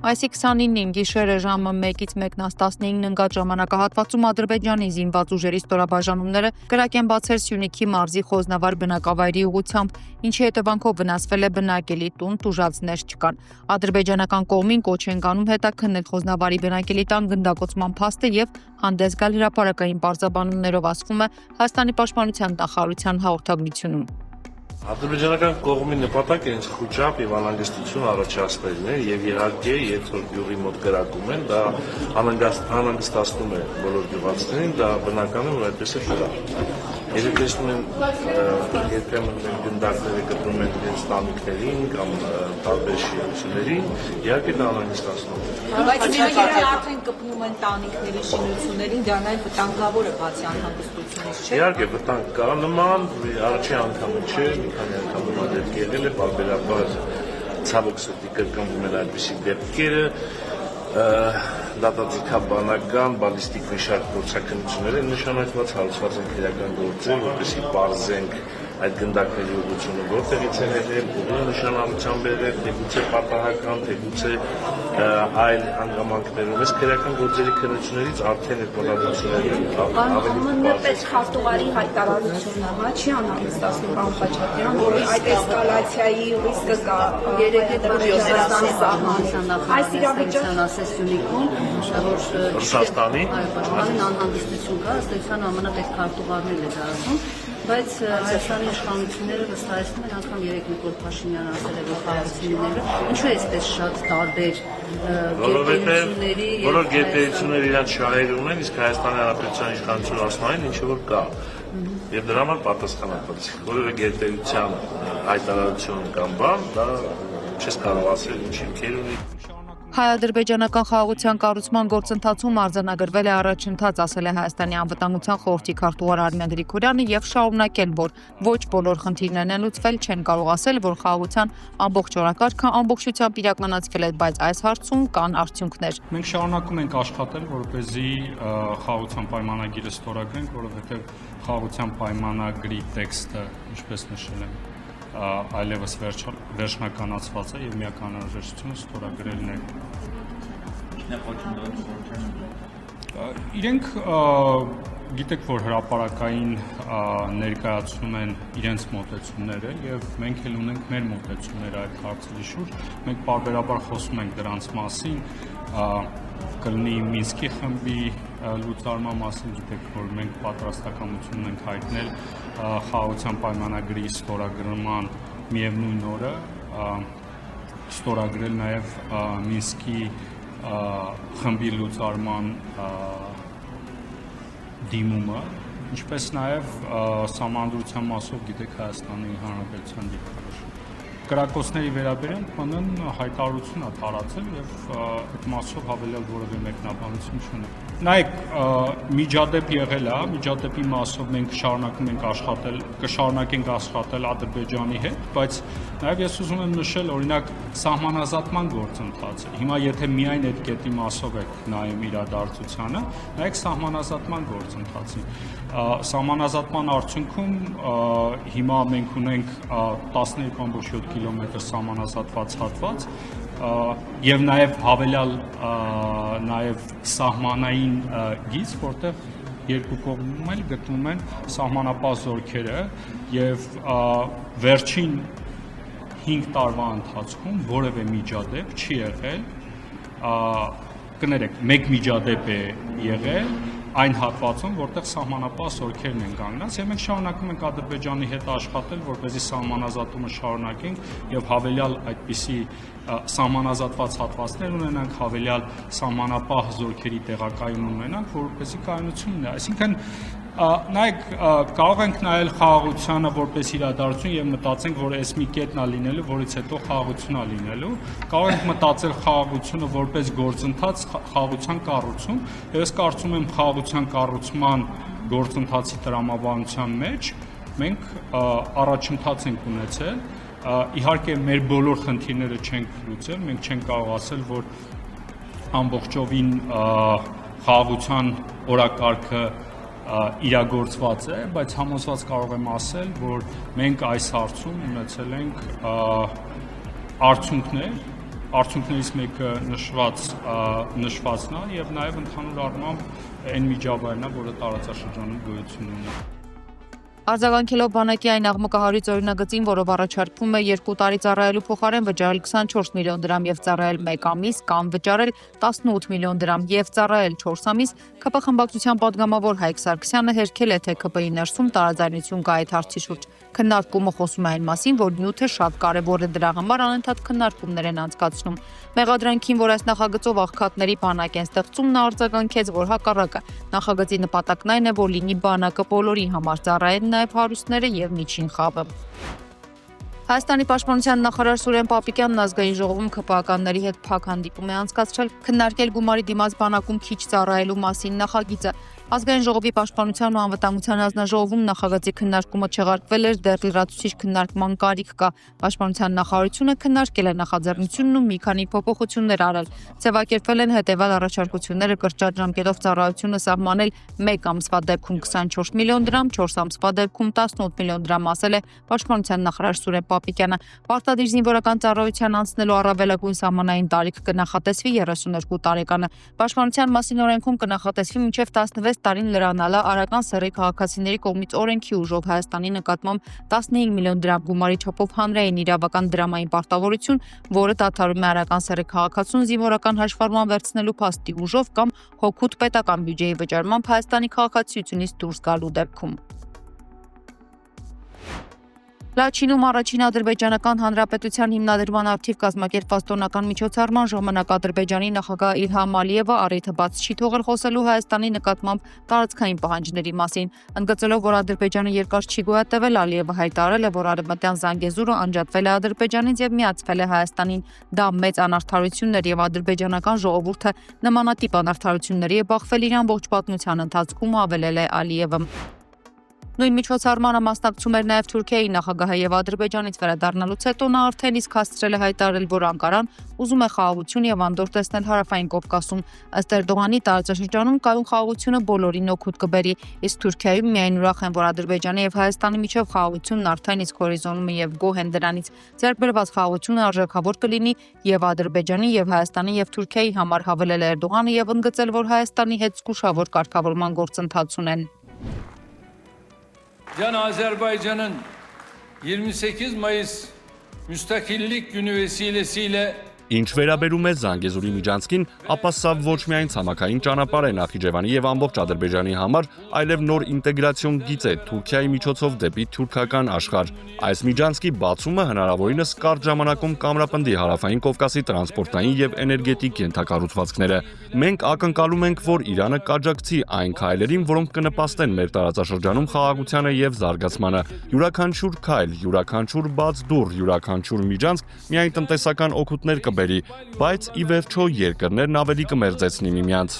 Այսի 29-ին գիշերը ժամը 1-ից 1:15 ընկած ժամանակահատվածում Ադրբեջանի զինված ուժերի ստորաբաժանումները կրակ են բացել Սյունիքի մարզի Խոզնավար բնակավայրի ուղղությամբ, ինչի հետևանքով վնասվել է բնակելի տուն, տուժածներ չկան։ Ադրբեջանական կողմին կոչ են կանում հետաքննել Խոզնավարի բնակելի տան գնդակոծման փաստը եւ հանդես գալ հրապարակային պարզաբանումներով, ասվում է Հայաստանի պաշտպանության նախարարության հաղորդագրությունում։ Ադրբեջանական կողմի նպատակը հենց խուճապ եւ անհանգստություն առաջացնելն է եւ իհարկե երբ որ գյուղի մոտ կրակում են, դա անհանգստացնում է բոլոր գյուղացիներին, դա բնական է, որ այդպես է կրակում։ Երբ տեսնում են երբեմն գնդակները գտնում են իրենց տանիքներին կամ տարբեր շինություններին, իհարկե դա անհանգստացնում է։ Բայց իրենք արդեն կպնում են տանիքների շինություններին, դա նաև վտանգավոր է բացի անհանգստությունից, չէ՞։ Իհարկե վտանգ կա, նման առաջի անգամը չէ, մի քանի անգամ նման դեպք եղել է, բարբերաբար ցավոք սրտի կրկնվում են այդպիսի դեպքերը, դատաձգաբանական, բալիստիկ մի շարք գործողություններ են նշանակված, հարուցված են քրեական գործեր, որպեսզի պարզենք այդ գնդակների ուղղությունը որտեղից են եղել, ուղղի նշանակությամբ եղել, թե գուցե պատահական, թե գուցե այլ հանգամանքներում։ Այս քրեական գործերի քննություններից արդեն այդ մոտեցումները ավելի պետք խախտողարի հայտարարությունը, հա, չի անհանգստացնում բան Խաչատրյան, որ այդ էսկալացիայի ռիսկը կա Ռուսաստանի սահմանին։ Այս իրավիճակն ասես Սյունիքում, որ Ռուսաստանի անհանգստություն կա, ըստ էության ԱՄՆ պետք խախտողարներ է դա ասում, բայց Հայաստանի իշխանությունները վստահեցնում են, անգամ երեք Նիկոլ Փաշինյանը ասել է, որ խաղաղությունները ինչու է այսպես շատ տարբեր գերտերությունների բոլոր գերտերությունները իրանց շահեր ունեն, իսկ Հայաստանի Հանրապետության իշխանությունը ասում են ինչ որ կա։ Եվ դրա համար պատասխանատվից որևէ գերտերության հայտարարություն կամ բան, դա չես կարող ասել ինչ հիմքեր ունի։ Հայ-ադրբեջանական խաղաղության կառուցման գործընթացում արձանագրվել է առաջընթաց, ասել է Հայաստանի անվտանգության խորհրդի քարտուղար Արմեն Գրիգորյանը եւ շարունակել, որ ոչ բոլոր խնդիրներն են լուծվել, չեն կարող ասել, որ խաղաղության ամբողջ օրակարգը ամբողջությամբ իրականացվել է, բայց այս հարցում կան արդյունքներ։ Մենք շարունակում ենք աշխատել, որպեսզի խաղաղության պայմանագիրը ստորագրենք, որովհետեւ խաղաղության պայմանագրի տեքստը, ինչպես նշել եմ, այլևս վերջնականացված է եւ միակ անհրաժեշտությունը ստորագրելն է։ Իրենք գիտեք, որ հրապարակային ներկայացնում են իրենց մոտեցումները եւ մենք էլ ունենք մեր մոտեցումները այդ հարցերի շուրջ։ Մենք պարբերաբար խոսում ենք դրանց մասին, կլինի Մինսկի խմբի լուծարման մասին, գիտեք, որ մենք պատրաստակամություն ենք հայտնել խաղաղության պայմանագրի ստորագրման միևնույն օրը ստորագրել նաև Մինսկի խմբի լուծարման դիմումը, ինչպես նաև սահմանադրության մասով, գիտեք, Հայաստանի Հանրապետության դիրքորոշումը։ Կրակոցների վերաբերյալ ՊՆ-ն հայտարարություն է տարածել եւ այդ մասով հավելյալ որևէ մեկնաբանություն չունի։ Նայեք, միջադեպ եղել է, միջադեպի մասով մենք շարունակում ենք աշխատել, կշարունակենք աշխատել Ադրբեջանի հետ, բայց նաեւ ես ուզում եմ նշել, օրինակ, սահմանազատման գործընթացը։ Հիմա եթե միայն այդ կետի մասով եք նայում իրադարձությանը, նայեք սահմանազատման գործընթացին։ Սահմանազատման արդյունքում հիմա մենք ունենք 12.7 կիլոմետր սահմանազատված հատված եւ նաեւ հավելյալ նաեւ սահմանային գիծ, որտեղ երկու կողմում էլ գտնվում են սահմանապահ զորքերը եւ վերջին 5 տարվա ընթացքում որևէ միջադեպ չի եղել, կներեք, մեկ միջադեպ է եղել այն հատվածում, որտեղ սահմանապահ զորքերն են կանգնած, եւ մենք շարունակում ենք Ադրբեջանի հետ աշխատել, որպեսզի սահմանազատումը շարունակենք եւ հավելյալ այդպիսի սահմանազատված հատվածներ ունենանք, հավելյալ սահմանապահ զորքերի տեղակայում ունենանք, որպեսզի կայունություն ունենա։ Այսինքն նայեք, կարող ենք նայել խաղաղությանը որպես իրադարձություն եւ մտածենք, որ այս մի կետն է լինելու, որից հետո խաղաղություն է լինելու։ Կարող ենք մտածել խաղաղությունը որպես գործընթաց, խաղաղության կառուցում, եւ ես կարծում եմ խաղաղության կառուցման գործընթացի տրամաբանության մեջ մենք առաջընթաց ենք ունեցել։ Իհարկե մեր բոլոր խնդիրները չենք լուծել, մենք չենք կարող ասել, որ ամբողջովին խաղաղության օրակարգը իրագործված է, բայց համոզված կարող եմ ասել, որ մենք այս հարցում ունեցել ենք արդյունքներ արդյունքներից մեկը նշվածն է եւ նաեւ ընդհանուր առմամբ այն միջավայրն է, որը տարածաշրջանում գոյություն ունի։ Արձագանքելով բանակի այն աղմկահարույց օրինագծին, որով առաջարկվում է 2 տարի ծառայելու փոխարեն վճարել 24 միլիոն դրամ եւ ծառայել 1 ամիս կամ վճարել 18 միլիոն դրամ եւ ծառայել 4 ամիս, ԿՊ խմբակցության падգամավոր Հայկ Սարգսյանը հերքել է, թե ԿՊ-ի ներսում տարաձայնություն կա այդ հարցի շուրջ։ Քննարկումը խոսում է այն մասին, որ նյութը շատ կարևոր է, դրա համար անընդհատ քննարկումներ են անցկացնում։ Մեղադրանքին, որ այս նախագծով աղքատների բանակ են ստեղծում, նա արձագանքեց, որ հակառակը նախագծի նպատակն այն է, որ լինի բանակը բոլորի համար, ծառայեն նաև հարուստները եւ միջին խավը։ Հայաստանի պաշտպանության նախարար Սուրեն Պապիկյանն ազգային ժողովում ԿՊԱ-ականների հետ փակ հանդիպում է անցկացրել, քննարկել գումարի դիմաց բանակում քիչ ծառայելու մասին նախագիծը։ Ազգային ժողովի պաշտպանության ու անվտանգության հանձնաժողովում նախագծի քննարկումը չեղարկվել էր, դեռ լրացուցիչ քննարկման կարիք կա։ Պաշտպանության նախարարությունը քննարկել է նախաձեռնությունն ու մի քանի փոփոխություններ արել։ Ձևակերպվել են հետևյալ առաջարկությունները՝ կրճատ ժամկետով ծառայությունը սահմանել 1 ամսվա դեպքում 24 միլիոն դրամ, 4 ամսվա դեպքում 18 միլիոն դրամ, ասել է պաշտպանության նախարար Սուրեն Պապիկյանը։ Պարտադիր զինվորական ծառայության անցնելու առավելագույն սահմանային տարիք կնախատեսվի 32 տարեկանը։ Պաշտպանության մասին օրենքում կնախատեսվի մինչև 16 տարին լրանալը արական սեռի քաղաքացիների կողմից օրենքի ուժով Հայաստանի նկատմամբ 15 միլիոն դրամ գումարի չափով հանրային իրավական դրամային պարտավորություն, որը դադարում է արական սեռի քաղաքացուն զինվորական հաշվառման վերցնելու փաստի ուժով կամ հօգուտ պետական բյուջեի վճարմամբ Հայաստանի քաղաքացիությունից դուրս գալու դեպքում։ Լաչինում առաջին ադրբեջանական հանրապետության հիմնադրման արդիվ կազմակերպված տոնական միջոցառման ժամանակ Ադրբեջանի նախագահ Իլհամ Ալիևը առիթը բաց չի թողել խոսելու Հայաստանի նկատմամբ տարածքային պահանջների մասին։ Ընդգծելով, որ Ադրբեջանը երկար չի գոյատևել, Ալիևը հայտարարել է, որ արևմտյան Զանգեզուրը անջատվել է Ադրբեջանից եւ միացվել է Հայաստանին։ Դա մեծ անարդարություններ եւ ադրբեջանական ժողովուրդը նմանատիպ անարդարությունների է բախվել իր ամբողջ պատմության ընթացքում, հավելել է Ալիևը։ Նույն միջոցառմանը մասնակցում էր նաև Թուրքիայի նախագահը եւ Ադրբեջանից վերադառնալուց հետո նա արդեն իսկ հասցրել է հայտարարել, որ Անկարան ուզում է խաղաղություն եւ անդորր տեսնել Հարավային Կովկասում։ Ըստ Էրդողանի տարածաշրջանում կայուն խաղաղությունը բոլորին օգուտ կբերի, իսկ Թուրքիայում միայն ուրախ են, որ Ադրբեջանի եւ Հայաստանի միջև խաղաղությունն արդեն իսկ հորիզոնում է եւ գոհ են դրանից։ Ձեռք բերված խաղաղությունը արժեքավոր կլինի եւ Ադրբեջանի եւ Հայաստանի եւ Թուրքիայի համար, հավելել է Էրդողանը եւ ընդգծել, որ Հայաստանի հետ զգուշավոր կարգավորման գործընթաց ունեն։ Can Azerbaycan'ın 28 Mayıs Müstakillik Günü vesilesiyle Ինչ վերաբերում է Զանգեզուրի միջանցքին, ապա սա ոչ միայն ցամաքային ճանապարհ է Նախիջևանի եւ ամբողջ Ադրբեջանի համար, այլև նոր ինտեգրացիոն գիծ է Թուրքիայի միջոցով դեպի թուրքական աշխարհ։ Այս միջանցքի բացումը հնարավորինս կարճ ժամանակում կամրապնդի Հարավային Կովկասի տրանսպորտային եւ էներգետիկ ենթակառուցվածքները։ Մենք ակնկալում ենք, որ Իրանը կաջակցի այն քայլերին, որոնք կնպաստեն մեր տարածաշրջանում խաղաղությանը եւ զարգացմանը։ Յուրաքանչյուր քայլ, յուրաքանչյուր բաց դուռ, յուրաքանչյուր միջանցք միայն տնտեսական օգուտներ բայց ի վերջո երկրներն ավելի կմերձեցնի միմյանց։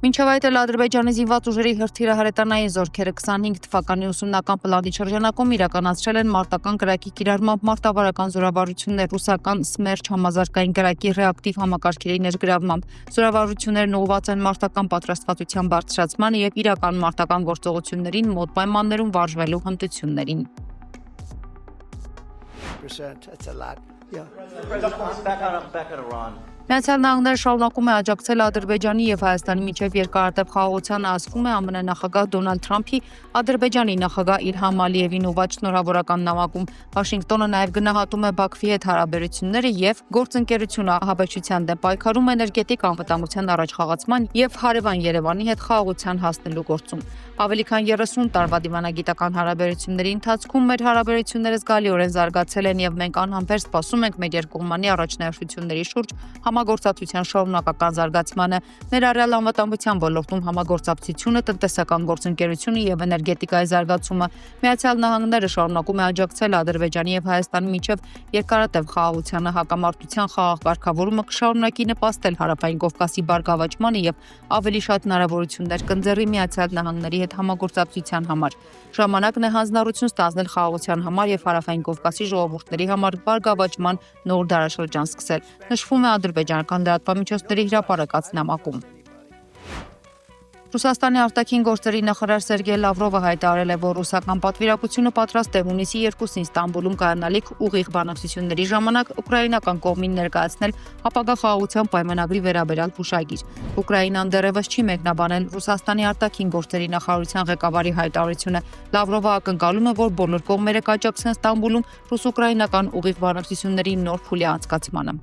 Մինչև այդ էլ Ադրբեջանի զինված ուժերի հրթիռահրետանային զորքերը 25 թվականի ուսումնական պլանի շրջանակում իրականացրել են մարտական կրակի կիրառմամբ մարտավարական զորավարություններ ռուսական Սմերչ համազարգային կրակի ռեակտիվ համակարգերի ներգրավմամբ։ Զորավարություններն ուղղված են մարտական պատրաստվածության բարձրացմանը եւ իրական մարտական գործողություններին մոտ պայմաններում վարժվելու հմտություններին։ Միացյալ Նահանգները շարունակում է աջակցել Ադրբեջանի եւ Հայաստանի միջև երկարատև խաղաղությանը, ասվում է ԱՄՆ նախագահ Դոնալդ Թրամփի Ադրբեջանի նախագահ Իլհամ Ալիևին ուղղված շնորհավորական նամակում։ Վաշինգտոնը նաեւ գնահատում է Բաքվի հետ հարաբերությունները եւ գործընկերությունը ահաբեկչության դեմ պայքարում, էներգետիկ անվտանգության առաջխաղացման եւ հարևան Երևանի հետ խաղաղության հասնելու գործում։ Ավելի քան 30 տարվա դիվանագիտական հարաբերությունների ընթացքում մեր հարաբերությունները զգալիորեն զարգացել են եւ մենք անհամբեր սպասում ենք մեր երկկողմանի առաջնահերթությունների շուրջ համագործակցության շարունակական զարգացմանը, ներառյալ անվտանգության ոլորտում համագործակցությունը, տնտեսական գործընկերությունը եւ էներգետիկայի զարգացումը։ Միացյալ Նահանգները շարունակում է աջակցել Ադրբեջանի եւ Հայաստանի միջև երկարատև խաղաղությանը, հակամարտության խաղաղ կարգավորումը կշարունակի նպաստել Հարավային Կովկասի բարգավաճմանը եւ ավելի շատ հնարավորություններ կընձեռի Միացյալ Նահանգների հետ համագործակցության համար։ Ժամանակն է հանձնառություն ստանձնել խաղաղության համար եւ Հարավային Կովկասի ժողովուրդների համար բարգավաճման նոր դարաշրջան սկսել։ Նշվում է ադրբեջանական լրատվամիջոցների հրապարակած նամակում։ Ռուսաստանի արտաքին գործերի նախարար Սերգեյ Լավրովը հայտարարել է, որ ռուսական պատվիրակությունը պատրաստ է հունիսի 2-ին Ստամբուլում կայանալիք ուղիղ բանակցությունների ժամանակ ուկրաինական կողմին ներկայացնել ապագա խաղաղության պայմանագրի վերաբերյալ հուշագիր։ Ուկրաինան դեռևս չի մեկնաբանել Ռուսաստանի արտաքին գործերի նախարարության ղեկավարի հայտարարությունը։ Լավրովը ակնկալում է, որ բոլոր կողմերը կաջակցեն Ստամբուլում ռուս-ուկրաինական ուղիղ բանակցությունների նոր փուլի անցկացմանը։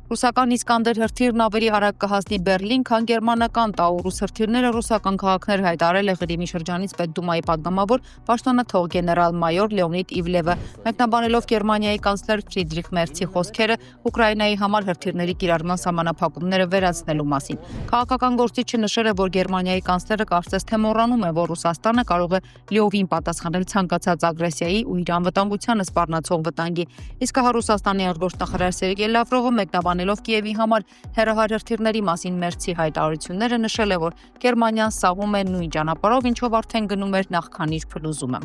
Ռուսական Իսկանդեր հրթիռն ավելի արագ կհասնի Բերլին, քան գերմանական Տաուրուս հրթիռները ռուսական քաղաքներ հայտարարել է Ղրիմի շրջանից Պետդումայի պատգամավոր պաշտոնաթող գեներալ-մայոր Լեոնիդ Իվլևը, մեկնաբանելով Գերմանիայի կանցլեր Ֆրիդրիխ Մերցի խոսքերը Ուկրաինայի համար հրթիռների կիրառման սահմանափակումները վերացնելու մասին։ Քաղաքական գործիչը նշել է, որ Գերմանիայի կանցլերը կարծես թե մոռանում է, որ Ռուսաստանը կարող է լիովին պատասխանել ցանկացած ագրեսիայի ու իր անվտանգությանը սպառնացող վտանգի։ Իսկ հա Ռուսաստանի արտգործնախարար Սերգեյ Լավրովը մեկնաբանելով Կիևի համար հեռահար հրթիռների մասին Մերցի հայտարարությունները նշել է, որ Գերմանիան սահում է նույն ճանապարհով, ինչով արդեն գնում էր նախքան իր փլուզումը։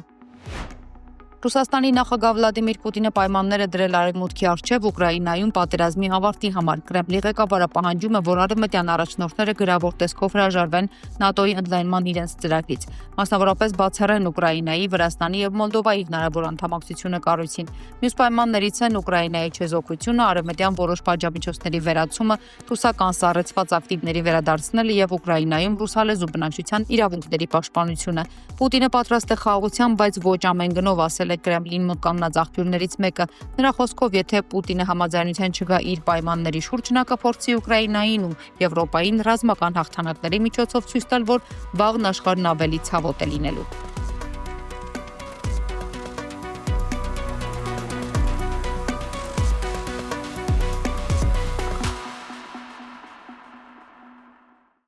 Ռուսաստանի նախագահ Վլադիմիր Պուտինը պայմաններ է դրել Արևմուտքի առջև Ուկրաինայում պատերազմի ավարտի համար։ Կրեմլի ղեկավարը պահանջում է, որ արևմտյան առաջնորդները գրավոր տեսքով հրաժարվեն ՆԱՏՕ-ի ընդլայնման իրենց ծրագրից, մասնավորապես բացառեն Ուկրաինայի, Վրաստանի եւ Մոլդովայի հնարավոր անդամակցությունը կառույցին։ Մյուս պայմաններից են Ուկրաինայի չեզոքությունը, արևմտյան որոշ պատժամիջոցների վերացումը, ռուսական սառեցված ակտիվների վերադարձնելը եւ Ուկրաինայում ռուսալեզու բնակչության իրավունքների պաշտպանությունը։ Պուտինը պատրաստ է խաղաղության, բայց ոչ ամեն գնով, ասել Կրեմլին մոտ կանգնած աղբյուրներից մեկը։ Նրա խոսքով, եթե Պուտինը համաձայնության չգա իր պայմանների շուրջ, նա կփորձի Ուկրաինային ու Եվրոպային ռազմական հաղթանակների միջոցով ցույց տալ, որ վաղն աշխարհն ավելի ցավոտ է լինելու։